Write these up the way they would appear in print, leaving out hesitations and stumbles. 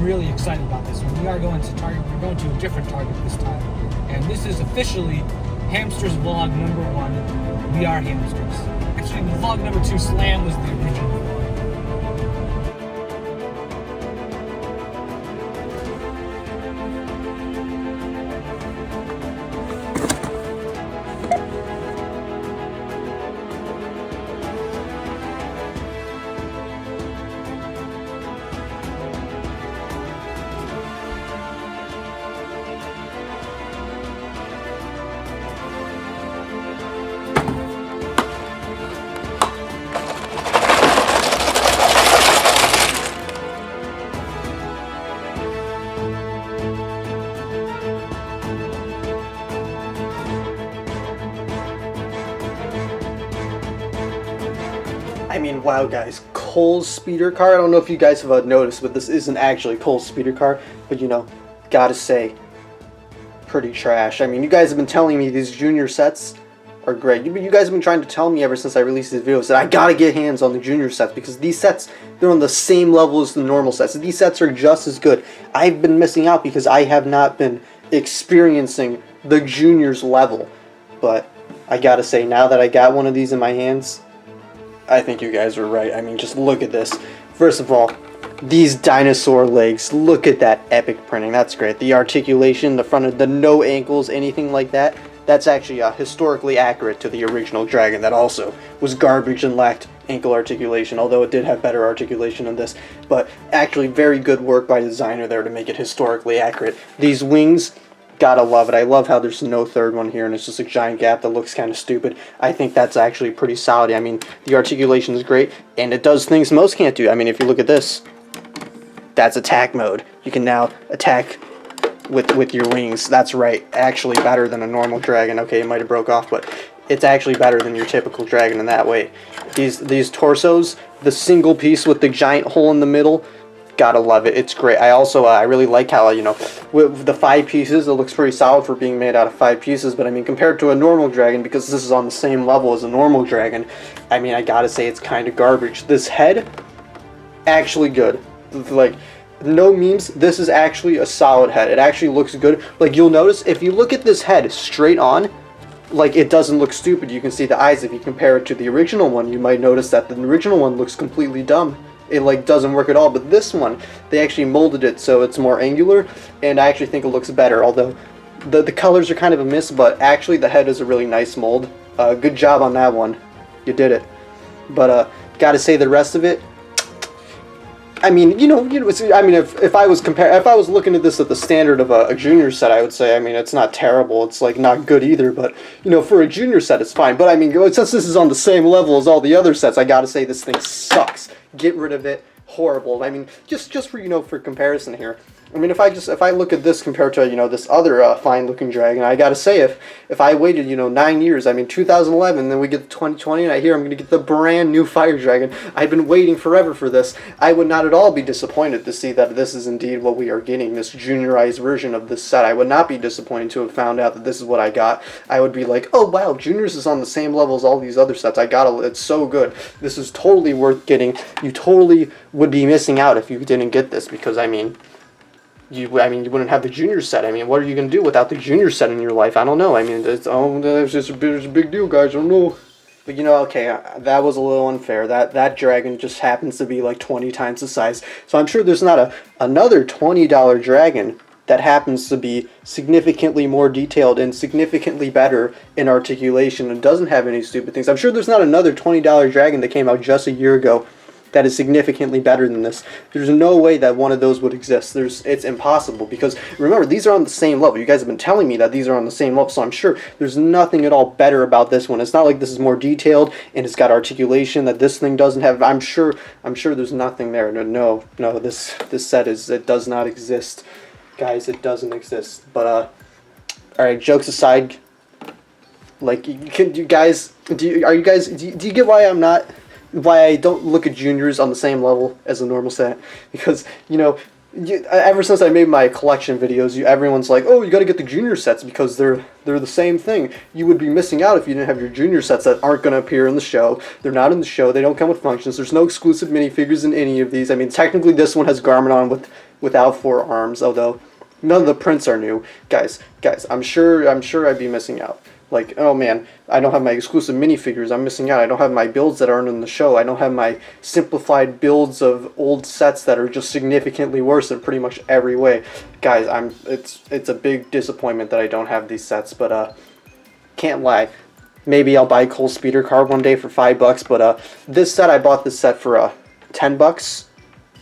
I'm really excited about this one. We are going to Target. We're going to a different Target this time, and this is officially Hamsters vlog number 1. We are Hamsters. Actually, vlog number 2, Slam, was the original vlog. I mean, wow, guys, Cole's speeder car. I don't know if you guys have noticed, but this isn't actually Cole's speeder car. But, you know, gotta say, pretty trash. I mean, you guys have been telling me these junior sets are great. You guys have been trying to tell me ever since I released these videos that I gotta get hands on the junior sets, because these sets, they're on the same level as the normal sets. These sets are just as good. I've been missing out because I have not been experiencing the juniors level. But I gotta say, now that I got one of these in my hands, I think you guys were right. I mean, just look at this. First of all, these dinosaur legs. Look at that epic printing. That's great. The articulation, the front of the no ankles, anything like that. That's actually historically accurate to the original Dragon that also was garbage and lacked ankle articulation, although it did have better articulation than this. But actually very good work by the designer there to make it historically accurate. These wings, gotta love it. I love how there's no third one here and it's just a giant gap that looks kind of stupid. I think that's actually pretty solid. I mean, the articulation is great and it does things most can't do. I mean, if you look at this, that's attack mode. You can now attack with your wings. That's right. Actually better than a normal dragon. Okay, it might have broke off, but it's actually better than your typical dragon in that way. These torsos, the single piece with the giant hole in the middle, gotta love it. It's great. I also I really like how, you know, with the 5 pieces, it looks pretty solid for being made out of 5 pieces. But I mean, compared to a normal dragon, because this is on the same level as a normal dragon, I mean, I gotta say it's kind of garbage. This head, actually good. Like, no memes, this is actually a solid head. It actually looks good. Like, you'll notice if you look at this head straight on, like, it doesn't look stupid. You can see the eyes. If you compare it to the original one, you might notice that the original one looks completely dumb. It like doesn't work at all, but this one, they actually molded it so it's more angular, and I actually think it looks better, although the colors are kind of a miss, but actually the head is a really nice mold. Good job on that one. You did it. But gotta say, the rest of it, I mean, you know, I mean, if I was looking at this at the standard of a junior set, I would say, I mean, it's not terrible. It's like not good either, but you know, for a junior set, it's fine. But I mean, since this is on the same level as all the other sets, I gotta say this thing sucks. Get rid of it. Horrible. I mean, just for, you know, for comparison here. I mean, if I look at this compared to, you know, this other fine-looking dragon, I gotta say, if I waited, you know, 9 years, I mean, 2011, then we get 2020, and I hear I'm gonna get the brand new fire dragon. I've been waiting forever for this. I would not at all be disappointed to see that this is indeed what we are getting, this juniorized version of this set. I would not be disappointed to have found out that this is what I got. I would be like, oh wow, juniors is on the same level as all these other sets. It's so good. This is totally worth getting. You totally would be missing out if you didn't get this, because I mean, you wouldn't have the junior set. I mean, what are you going to do without the junior set in your life? I don't know. I mean, it's just a big deal, guys. I don't know. But, you know, okay, that was a little unfair. That dragon just happens to be like 20 times the size. So I'm sure there's not another $20 dragon that happens to be significantly more detailed and significantly better in articulation and doesn't have any stupid things. I'm sure there's not another $20 dragon that came out just a year ago that is significantly better than this. There's no way that one of those would exist. It's impossible, because remember, these are on the same level. You guys have been telling me that these are on the same level, so I'm sure there's nothing at all better about this one. It's not like this is more detailed and it's got articulation that this thing doesn't have. I'm sure there's nothing there. No, this set it does not exist. Guys, it doesn't exist. But all right, jokes aside, like, do you get why I don't look at juniors on the same level as a normal set? Because, you know, Ever since I made my collection videos, everyone's like, "Oh, you got to get the junior sets because they're the same thing." You would be missing out if you didn't have your junior sets that aren't going to appear in the show. They're not in the show. They don't come with functions. There's no exclusive minifigures in any of these. I mean, technically, this one has Garmin on without 4 arms, although none of the prints are new. Guys, I'm sure I'd be missing out. Like, oh man, I don't have my exclusive minifigures. I'm missing out. I don't have my builds that aren't in the show. I don't have my simplified builds of old sets that are just significantly worse in pretty much every way. Guys, it's a big disappointment that I don't have these sets, but can't lie. Maybe I'll buy Cole Speeder card one day for $5, but this set, I bought this set for $10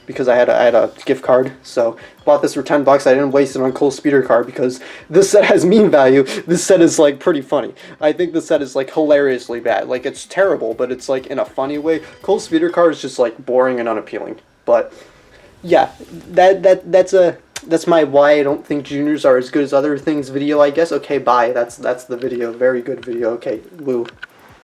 because I had a gift card. So bought this for $10. I didn't waste it on Cole Speeder card because this set has meme value. This set is like pretty funny. I think this set is like hilariously bad. Like, it's terrible, but it's like in a funny way. Cole Speeder card is just like boring and unappealing. But yeah, that's my why I don't think juniors are as good as other things video, I guess. Okay, bye. That's the video. Very good video. Okay, woo.